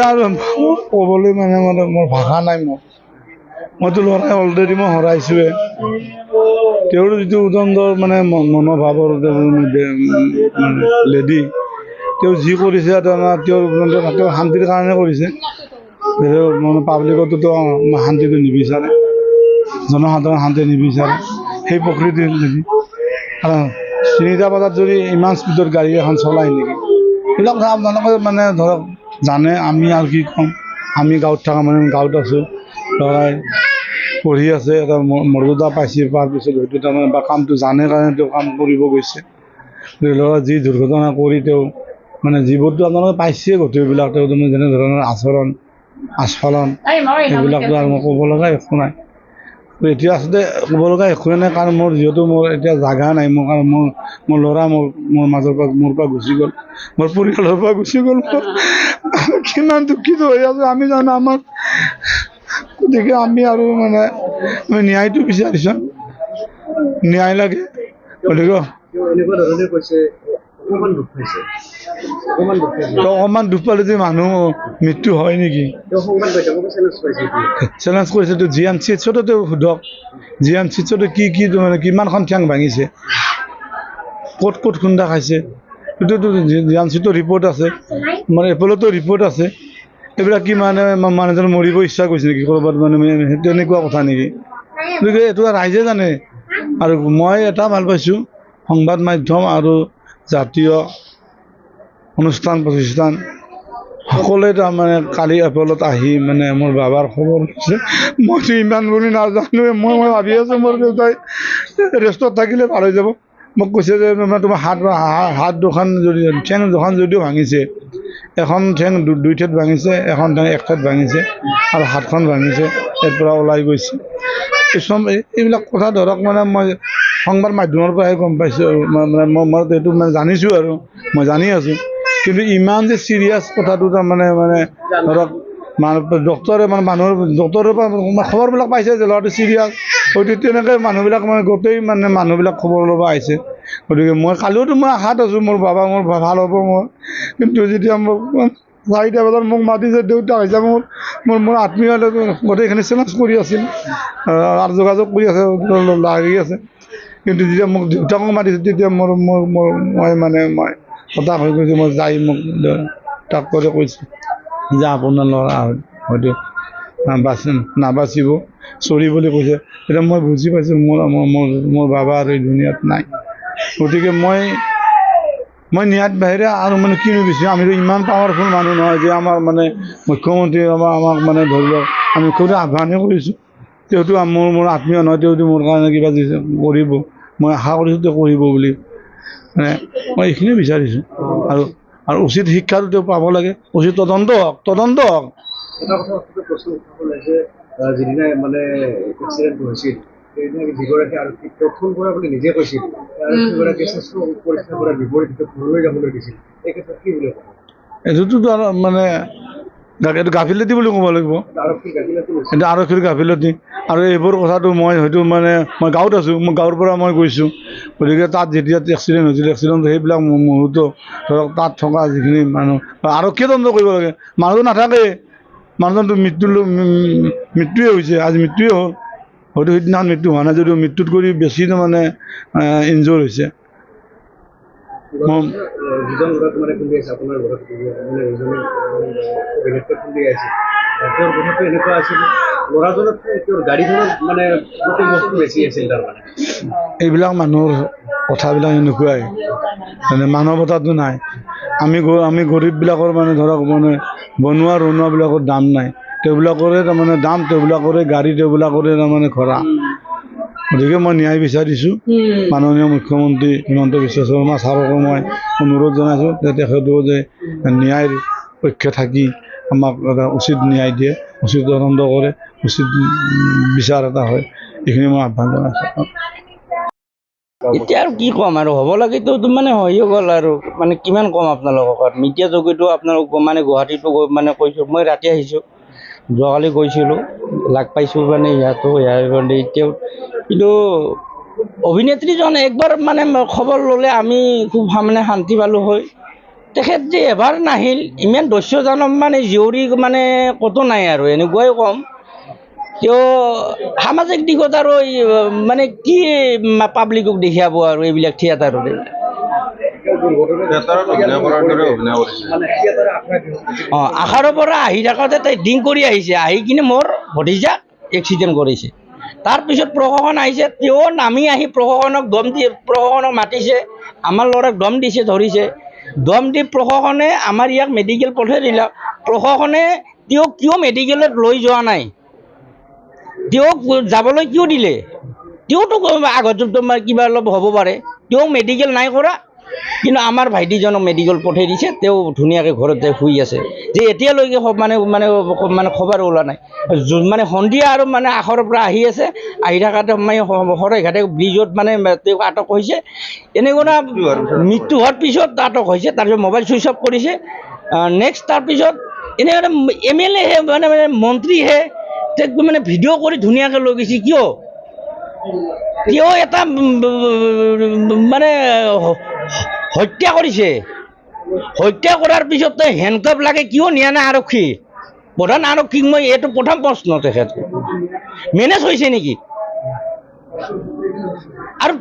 আৰু ক'বলৈ মানে মোৰ ভাষা নাই। মইতো ল'ৰাই অলৰেডি মই হৰাইছোৱে। তেওঁৰ যিটো উদণ্ডৰ মানে মনোভাৱৰ লেডি, তেওঁ যি কৰিছে তেওঁৰ শান্তিৰ কাৰণে কৰিছে। মানে পাব্লিকতো শান্তিটো নিবিচাৰে, জনসাধাৰণ শান্তি নিবিচাৰে, সেই প্ৰকৃতিৰ নেকি। তিনিটা বজাত যদি ইমান স্পীডত গাড়ী এখন চলাই নেকি, সেইবিলাক কথা আপোনালোকে মানে ধৰক জানে। আমি আৰু কি ক'ম, আমি গাঁৱত থকা মানুহ, গাঁৱত আছোঁ। ল'ৰাই পঢ়ি আছে, এটা মৰ্যাদা পাইছে, পোৱাৰ পিছত হয়তো তাৰমানে বা কামটো জানে কাৰণে তেওঁ কাম কৰিব গৈছে। ল'ৰা যি দুৰ্ঘটনা কৰি তেওঁ মানে জীৱনটো আপোনালোকে পাইছে, গোটেইবিলাক তেওঁ যেনে ধৰণৰ আচৰণ আস্ফালন, এইবিলাকতো আৰু মই ক'ব লগা একো নাই। এতিয়া আচলতে ক'ব লগা একোৱে নাই, কাৰণ মোৰ যিহেতু মোৰ এতিয়া জাগা নাই। কাৰণ মোৰ ল'ৰা মোৰ মাজৰ পৰা মোৰ পৰা গুচি গ'ল, মোৰ পৰিয়ালৰ পৰা গুচি গ'ল। কিমান দুখিত হৈ আছোঁ আমি জানো। আমাক গতিকে আমি আৰু মানে ন্যায়টো বিচাৰিছোঁ, ন্যায় লাগে। গতিকে অকণমান দুখ পালে যে মানুহ মৃত্যু হয় নেকি? চেলেঞ্জ কৰিছেতো GM-CHতো তেওঁ সোধক, GM-CHতো কি মানে কিমানখন ঠেং ভাঙিছে, ক'ত খুন্দা খাইছে, সেইটোতো GM-CHতো ৰিপৰ্ট আছে, মানে এপ'লতো ৰিপৰ্ট আছে। এইবিলাক কি মানে মানুহজন মৰিব ইচ্ছা কৰিছে নেকি ক'ৰবাত, মানে তেনেকুৱা কথা নেকি? গতিকে এইটো ৰাইজে জানে। আৰু মই এটা ভাল পাইছোঁ, সংবাদ মাধ্যম আৰু জাতীয় অনুষ্ঠান প্ৰতিষ্ঠান সকলোৱে তাৰমানে কালি এপ'লত আহি মানে মোৰ বাবাৰ খবৰ লৈছে। মইতো ইমান বুলি নাজানোৱে। মই ভাবি আছোঁ মোৰ দেউতাই ৰেষ্টত থাকিলে ভাল হৈ যাব। মোক কৈছে যে তোমাৰ হাত দুখন যদি ঠেং দুখন যদিও ভাঙিছে, এখন ঠেং দুই ঠাইত ভাঙিছে, এখন ঠেং এক ঠাইত ভাঙিছে, আৰু হাতখন ভাঙিছে, ইয়াৰ পৰা ওলাই গৈছে। কিছুমান এইবিলাক কথা ধৰক মানে মই সংবাদ মাধ্যমৰ পৰাহে গম পাইছোঁ। মই এইটো মানে জানিছোঁ আৰু মই জানি আছোঁ, কিন্তু ইমান যে চিৰিয়াছ কথাটো তাৰমানে ধৰক ডক্টৰে মানে মানুহৰ ডক্টৰৰ পৰা খবৰবিলাক পাইছে যে ল'ৰাটো চিৰিয়াছ, হয়তো তেনেকৈ মানুহবিলাক মানে গোটেই মানে মানুহবিলাক খবৰ ল'ব আহিছে। গতিকে মই কালিওতো মই আশাত আছোঁ মোৰ বাবা মোৰ ভাল হ'ব মোৰ, কিন্তু যেতিয়া মোক 4টা বজাত মোক মাতিছে, দেউতা হৈছে মোৰ আত্মীয় গোটেইখিনি চেলেঞ্জ কৰি আছিল আৰু যোগাযোগ কৰি আছে, লাগি আছে। কিন্তু যেতিয়া মোক দেউতাকক মাতিছে, তেতিয়া মই হতাশ হৈ গৈছোঁ। মই যাই মোক ডাক্তৰে কৈছে যে আপোনাৰ ল'ৰা হয়তো নাবাচিব, চৰি বুলি কৈছে। এতিয়া মই বুজি পাইছোঁ মোৰ বাবা আৰু এই দুনীয়াত নাই। গতিকে মই ন্যায়ৰ বাহিৰে আৰু মানে কিনো বিচাৰিম। আমিতো ইমান পাৱাৰফুল মানুহ নহয় যে আমাৰ মানে মুখ্যমন্ত্ৰী আমাক মানে ধৰি লওক, আমি মুখ্যমন্ত্ৰী আহ্বানহে কৰিছোঁ। তেওঁতো মোৰ আত্মীয় নহয়, তেওঁতো মোৰ কাৰণে কিবা কৰিব, মই আশা কৰিছোঁ তেওঁ কৰিব বুলি। মানে মই এইখিনিয়ে বিচাৰিছোঁ। আৰু উচিত শিক্ষাটো তেওঁ পাব লাগে, উচিত তদন্ত হওক। এটা কথা প্ৰশ্ন উত্থাপ ওলাইছে, যিদিনা মানে এক্সিডেণ্টটো হৈছিল, সেইদিনা যিগৰাকী আৰক্ষীক ফোন কৰা বুলি নিজে কৈছিল, আৰক্ষীগৰাকীয়ে স্বাস্থ্য পৰীক্ষা কৰাৰ বিপৰীতে ঘৰলৈ যাবলৈ দিছিল। এই ক্ষেত্ৰত কি বুলি ক'ব? এইটোতো আৰু মানে এইটো গাফিলতি বুলি ক'ব লাগিব। এইটো আৰক্ষীৰ গাফিলতি। আৰু এইবোৰ কথাটো মই হয়তো মানে মই গাঁৱত আছোঁ, মই গাঁৱৰ পৰা মই গৈছোঁ। গতিকে তাত যেতিয়া এক্সিডেণ্ট হৈছিল, সেইবিলাক মুহূৰ্ত ধৰক তাত থকা যিখিনি মানুহ আৰক্ষীয়ে তদন্ত কৰিব লাগে। মানুহটো নাথাকে, মানুহজনটো মৃত্যুৱে হৈছে, আজি মৃত্যুৱে হ'ল। হয়তো সিদিনাখন মৃত্যু হোৱা নাই যদিও মৃত্যুত কৰি বেছি তাৰমানে ইনজৰ হৈছে। যিজন ল'ৰাক মানে খুন্দি আছে, আপোনাৰ ঘৰত মানে বেলেগকৈ খুন্দি আছে, তেওঁৰ কথাটো এনেকুৱা আছিল, ল'ৰাজনতকৈ তেওঁৰ গাড়ীখনত মানে গোটেই বস্তু বেছি আছিল তাৰমানে। এইবিলাক মানুহৰ কথাবিলাক এনেকুৱাই, মানে মানৱতাটো নাই। আমি গৰীববিলাকৰ মানে ধৰক মানে বনোৱাবিলাকৰ দাম নাই। তেওঁবিলাকৰে তাৰমানে দাম, তেওঁবিলাকৰে গাড়ী, তেওঁবিলাকৰে তাৰমানে ঘোঁৰা। গতিকে মই ন্যায় বিচাৰিছোঁ। মাননীয় মুখ্যমন্ত্ৰী হিমন্ত বিশ্ব শৰ্মা ছাৰকো মই অনুৰোধ জনাইছোঁ যে তেখেতেও যে ন্যায়ৰ পক্ষে থাকি আমাক এটা উচিত ন্যায় দিয়ে, উচিত তদন্ত কৰে, উচিত বিচাৰ এটা হয়, এইখিনি মই আহ্বান জনাইছোঁ। এতিয়া আৰু কি ক'ম, আৰু হ'ব লাগেতো মানে হৈয়ে গ'ল আৰু মানে কিমান ক'ম আপোনালোকক। মিডিয়া যোগেতো আপোনালোক মানে গুৱাহাটীতো মানে কৈছোঁ, মই ৰাতি আহিছোঁ, যোৱাকালি গৈছিলোঁ, লাগ পাইছোঁ মানে এতিয়াও। কিন্তু অভিনেত্ৰীজন একবাৰ মানে খবৰ ল'লে আমি খুব মানে শান্তি পালোঁ হয়। তেখেত যে এবাৰ নাহিল ইমান দস্যজনক মানে জীয়ৰী মানে ক'তো নাই আৰু এনেকুৱাই ক'ম তেওঁ সামাজিক দিশত আৰু মানে কি পাব্লিকক দেখাব আৰু এইবিলাক থিয়েটাৰতে মানে থিয়েটাৰৰ আখৰা কি অঁ আশাৰৰ পৰা আহি থাকোঁতে তাই ড্ৰিংক কৰি আহিছে আহি কিনে মোৰ ভতিজাক এক্সিডেণ্ট কৰিছে তাৰপিছত প্ৰশাসন আহিছে তেওঁ নামি আহি প্ৰশাসনক দম দি প্ৰশাসনক মাতিছে আমাৰ ল'ৰাক দম দিছে ধৰিছে দম দি প্ৰশাসনে আমাৰ ইয়াক মেডিকেল পঠাই দিলে প্ৰশাসনে তেওঁক কিয় মেডিকেলত লৈ যোৱা নাই তেওঁক যাবলৈ কিয় দিলে তেওঁতো আগত তোমাৰ কিবা অলপ হ'ব পাৰে তেওঁ মেডিকেল নাই কৰা কিন্তু আমাৰ ভাইটিজনক মেডিকেল পঠাই দিছে তেওঁ ধুনীয়াকৈ ঘৰতে শুই আছে যে এতিয়ালৈকে মানে মানে মানে খবৰ ওলোৱা নাই মানে সন্ধিয়া আৰু মানে আখৰৰ পৰা আহি আছে আহি থকাতে মানে শৰাইঘাটে ব্ৰিজত মানে তেওঁক আটক হৈছে এনেকুৱা মৃত্যু হোৱাৰ পিছত আটক হৈছে তাৰপিছত মোবাইল ছুইচ অফ কৰিছে নেক্সট তাৰপিছত এনেকুৱা MLA হে মানে মন্ত্ৰীহে তেওঁক মানে ভিডিঅ' কৰি ধুনীয়াকৈ লৈ গৈছে কিয় তেওঁ এটা মানে হত্যা কৰিছে হত্যা কৰাৰ পিছত হেণ্ডকাপ লাগে কিয় নিয়া নাই আৰক্ষী প্ৰধান আৰক্ষীক মই এইটো প্ৰথম প্ৰশ্ন তেখেত মেনেজ হৈছে নেকি আৰু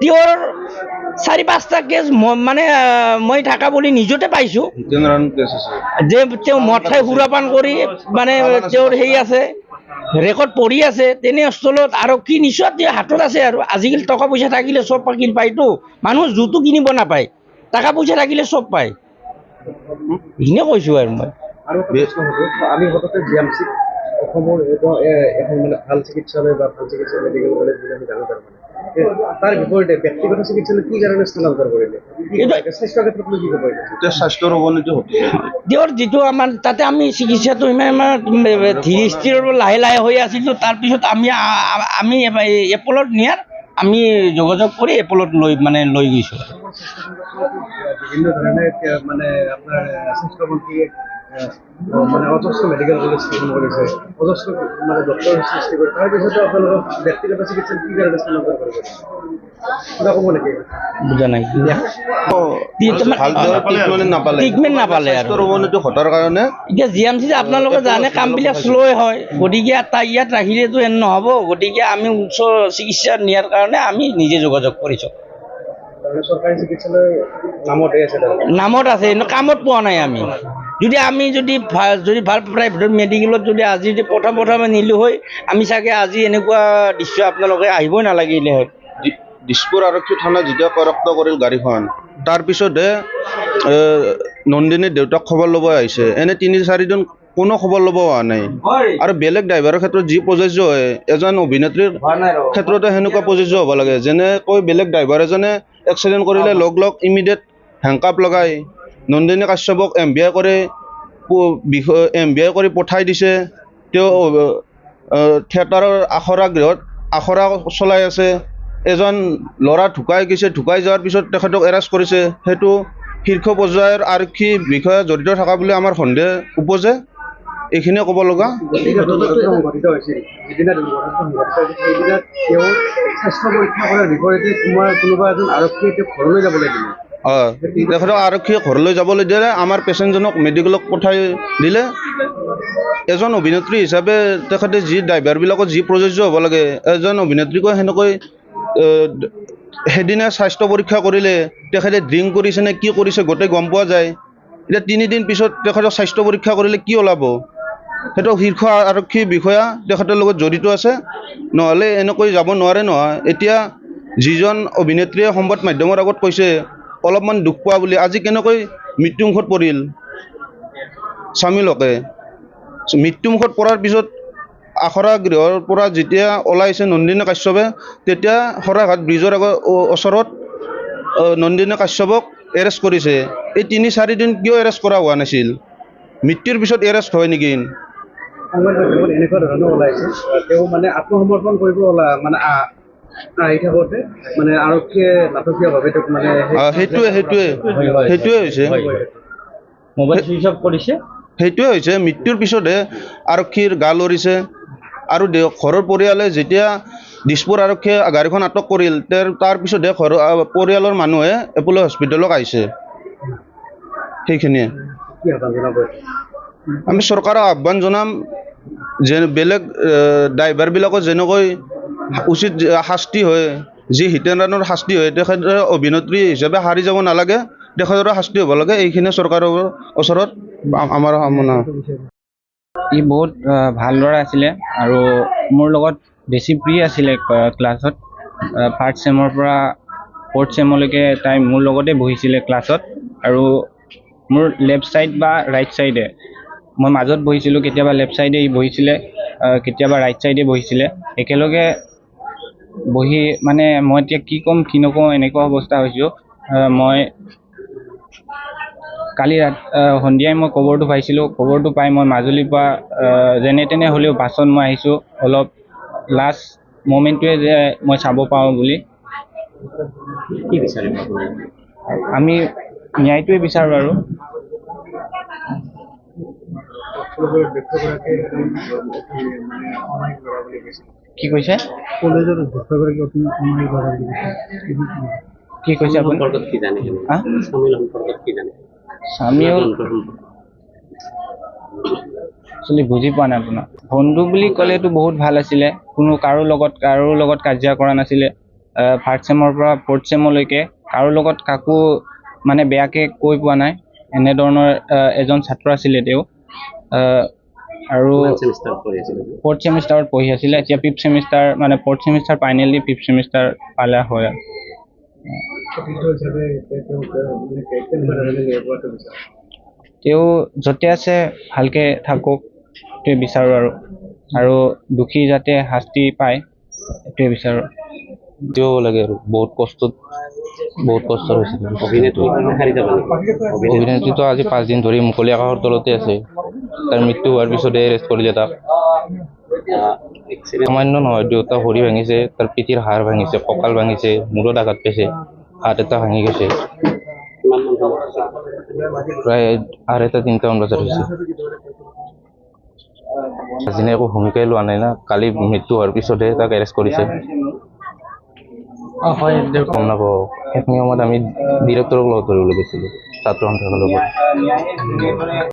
তেওঁৰ 4-5টা কেছ মানে মই থকা বুলি নিজতে পাইছোঁ যে তেওঁ মদ খাই সুৰাপান কৰি মানে তেওঁৰ হেৰি আছে ৰেকৰ্ড পঢ়ি আছে তেনেস্থলত আৰক্ষী নিশ্চয় হাতত আছে আৰু আজিকালি টকা পইচা থাকিলে চব পায়তো মানুহ জুতো কিনিব নাপায় টকা পইচা থাকিলে চব পায় এইখিনিয়ে কৈছোঁ আৰু মই আৰু এটা প্ৰশ্ন হ'ব আমি সততে GMC অসমৰ এখন মানে ভাল চিকিৎসালয় বা ভাল চিকিৎসা মেডিকেল কলেজ বুলি আমি জানো তাৰমানে তাৰ বিপৰীতে ব্যক্তিগত চিকিৎসালয় কি কাৰণে স্থানান্তৰ কৰিলে স্বাস্থ্য ক্ষেত্ৰত কি ক'ব স্বাস্থ্যৰ অৱনতি ঘটিছে তেওঁৰ যিটো আমাৰ তাতে আমি চিকিৎসাটো ইমান আমাৰ ধীৰ স্থিৰ লাহে লাহে হৈ আছিলোঁ তাৰপিছত আমি এপলত নিয়াৰ আমি যোগাযোগ কৰি এপলত লৈ গৈছোঁ বিভিন্ন ধৰণে মানে আপোনাৰ স্বাস্থ্যমন্ত্ৰীয়ে মানে অজস্ৰ মেডিকেল কলেজ স্থাপন কৰিছে অজস্ৰ মানে ডক্টৰ সৃষ্টি কৰে তাৰপিছতো আপোনালোকক ব্যক্তিগত চিকিৎসা কি কাৰণে স্থানান্তৰ কৰিব কিবা ক'ব নেকি বুজা নাই ট্ৰিটমেণ্ট নাপালে আৰু স্বাস্থ্যৰ অৱনতি ঘটাৰ কাৰণে এতিয়া GMC আপোনালোকে জানে কামবিলাক শ্ল'ই হয় গতিকে ইয়াত ৰাখিলেতো এনে নহ'ব গতিকে আমি উচ্চ চিকিৎসা নিয়াৰ কাৰণে আমি নিজে যোগাযোগ কৰিছোঁ চৰকাৰী চিকিৎসালয় নামতে আছে নামত আছে কিন্তু কামত পোৱা নাই আমি যদি ভাল প্ৰাইভেট মেডিকেলত যদি আজি যদি প্ৰথমে নিলোঁ হয় আমি চাগে আজি এনেকুৱা দৃশ্য আপোনালোকে আহিবই নালাগিলে হয় দিছপুৰ আৰক্ষী থানা যেতিয়া কৰায়ত্ব কৰিল গাড়ীখন তাৰপিছতহে নন্দিনীৰ দেউতাক খবৰ ল'ব আহিছে এনে 3-4 দিন কোনো খবৰ ল'ব অহা নাই আৰু বেলেগ ড্ৰাইভাৰৰ ক্ষেত্ৰত যি প্ৰযোজ্য হয় এজন অভিনেত্ৰীৰ ক্ষেত্ৰতে সেনেকুৱা প্ৰযোজ্য হ'ব লাগে যেনেকৈ বেলেগ ড্ৰাইভাৰ এজনে এক্সিডেণ্ট কৰিলে লগ ইমিডিয়েট হেণ্ডকাপ লগাই নন্দিনী কাশ্যপক MVI কৰি পঠাই দিছে তেওঁ থিয়েটাৰৰ আখৰা গৃহত আখৰা চলাই আছে এজন ল'ৰা ঢুকাই গৈছে ঢুকাই যোৱাৰ পিছত তেখেতক এৰেষ্ট কৰিছে সেইটো শীৰ্ষ পৰ্যায়ৰ আৰক্ষী বিষয়া জড়িত থকা বুলি আমাৰ সন্দেহ উপজে এইখিনিয়ে ক'ব লগা সংঘটিত হৈছিল যিদিনা সেইদিনা তেওঁ স্বাস্থ্য পৰীক্ষা কৰাৰ বিপৰীতে কোনোবা এজন আৰক্ষীয়ে তেওঁক ঘৰলৈ যাবলৈ দিলে তেখেতক আৰক্ষীয়ে ঘৰলৈ যাবলৈ দিলে আমাৰ পেচেণ্টজনক মেডিকেলত পঠাই দিলে এজন অভিনেত্ৰী হিচাপে তেখেতে যি ড্ৰাইভাৰবিলাকত যি প্ৰযোজ্য হ'ব লাগে এজন অভিনেত্ৰীকো সেনেকৈ সেইদিনা স্বাস্থ্য পৰীক্ষা কৰিলে তেখেতে ড্ৰিংক কৰিছে নে কি কৰিছে গোটেই গম পোৱা যায় এতিয়া 3 দিন পিছত তেখেতক স্বাস্থ্য পৰীক্ষা কৰিলে কি ওলাব সেইটো শীৰ্ষ আৰক্ষী বিষয়া তেখেতৰ লগত জড়িত আছে নহ'লে এনেকৈ যাব নোৱাৰে নহয় এতিয়া যিজন অভিনেত্ৰীয়ে সংবাদ মাধ্যমৰ আগত কৈছে অলপমান দুখ পোৱা বুলি আজি কেনেকৈ মৃত্যুমুখত পৰিল স্বামীলোকে মৃত্যুমুখত পৰাৰ পিছত আখৰা গৃহৰ পৰা যেতিয়া ওলাইছে নন্দিনী কাশ্যপে তেতিয়া শৰাইঘাট ব্ৰিজৰ ওচৰত নন্দিনী কাশ্যপক এৰেষ্ট কৰিছে এই 3-4 দিন কিয় এৰেষ্ট কৰা হোৱা নাছিল মৃত্যুৰ পিছত এৰেষ্ট হয় নেকি সংবাদ মাধ্যমত এনেকুৱা ধৰণৰ ওলাইছে তেওঁ মানে আত্মসমৰ্পণ কৰিব মানে আহি থাকোঁতে মানে আৰক্ষীয়ে নাটকীয়ভাৱে তেওঁক মানে সেইটোৱে হৈছে মোবাইল ছুইচ অফ কৰিছে সেইটোৱে হৈছে মৃত্যুৰ পিছতহে আৰক্ষীৰ গা লৰিছে আৰু ঘৰৰ পৰিয়ালে যেতিয়া দিছপুৰ আৰক্ষীয়ে গাড়ীখন আটক কৰিল তাৰ পিছতহে পৰিয়ালৰ মানুহে এপ'লো হস্পিটেলক আহিছে সেইখিনিয়ে কি আহ্বান জনাব? আমি চৰকাৰক আহ্বান জনাম যে বেলেগ ড্ৰাইভাৰবিলাকৰ যেনেকৈ উচিত শাস্তি হয়, যি হিট এণ্ড ৰাণৰ শাস্তি হয়, তেখেতে অভিনেত্ৰী হিচাপে হাৰি যাব নালাগে, তেখেতৰো শাস্তি হ'ব লাগে। এইখিনি চৰকাৰৰ ওচৰত আমাৰ কামনা। ই বহুত ভাল ল'ৰা আছিলে আৰু মোৰ লগত বেছি প্ৰিয় আছিলে ক্লাছত। ফাৰ্ষ্ট ছেমৰ পৰা ফ'ৰ্থ ছেমলৈকে তাই মোৰ লগতে বহিছিলে ক্লাছত আৰু মোৰ লেফ্ট ছাইড বা ৰাইট ছাইডে, মই মাজত বহিছিলোঁ, কেতিয়াবা লেফ্ট ছাইডে ই বহিছিলে, কেতিয়াবা ৰাইট ছাইডে বহিছিলে। একেলগে বহি মানে মই এতিয়া কি ক'ম কি নকওঁ এনেকুৱা অৱস্থা হৈছোঁ। মই কালি সন্ধিয়াই মই খবৰটো পাইছিলোঁ। খবৰটো পাই মই মাজুলীৰ পৰা যেনে তেনে হ'লেও বাছত মই আহিছোঁ, অলপ লাষ্ট মমেণ্টটোৱে যে মই চাব পাৰোঁ বুলি। কি বিচাৰিম আপুনি? আমি ন্যায়টোৱে বিচাৰোঁ আৰু। কলেজৰ অধ্যক্ষগৰাকীয়ে মানে অমায়িক ল'ৰা বুলি কৈছে। কি কৈছে? কলেজৰ অধ্যক্ষগৰাকী অতি অমায়িক ল'ৰা বুলি কৈছে। কি কৈছে আপুনি? সম্পৰ্কত কি জানে? হা? স্বামীৰ সম্পৰ্কত কি জানে? স্বামীও একচুৱেলি বুজি পোৱা নাই আপোনাক। বন্ধু বুলি ক'লেতো বহুত ভাল আছিলে, কাৰো লগত কাজিয়া কৰা নাছিলে। ফাৰ্ষ্ট ছেমৰ পৰা ফ'ৰ্থ ছেমলৈকে কাৰো লগত কাকো মানে বেয়াকৈ কৈ পোৱা নাই, এনেধৰণৰ এজন ছাত্ৰ আছিলে তেওঁ। আৰু চেমিষ্টাৰত পঢ়ি আছিল। ফ'ৰ্থ ছেমিষ্টাৰত পঢ়ি আছিলে, এতিয়া ফিফ্থ ছেমিষ্টাৰ মানে fourth semester finally fifth semester পালে হয় আৰু। সতীৰ্থ হিচাপে তেওঁক মানে কেনেকুৱা ধৰণে ন্যায় পোৱাটো বিচাৰে? তেওঁ য'তে আছে ভালকৈ থাকক সেইটোৱে বিচাৰোঁ আৰু দোষী যাতে শাস্তি পায় সেইটোৱে বিচাৰোঁ। দিব লাগে আৰু বহুত কষ্ট হৈছিল। অভিনেত্ৰীটো আজি 5 দিন ধৰি মুকলি আকাশৰ তলতে আছে। তাৰ মৃত্যু হোৱাৰ পিছতে এৰেষ্ট কৰিলে তাক। সামান্য নহয়, দেউতা ভৰি ভাঙিছে, তাৰ পিঠিৰ হাড় ভাঙিছে, কঁকাল ভাঙিছে, মূৰত আঘাত পাইছে, হাত এটা ভাঙি গৈছে। প্ৰায় 2:30-3টামান বজাত হৈছে। আজিনে একো ভূমিকাই লোৱা নাই না, কালি মৃত্যু হোৱাৰ পিছতহে তাক এৰেষ্ট কৰিছে। গম নাপাওঁ। সেইখিনি সময়ত আমি ডিৰেক্টৰক লগত ধৰিবলৈ গৈছিলোঁ ছাত্ৰ সন্থাৰ ফালৰ পৰা।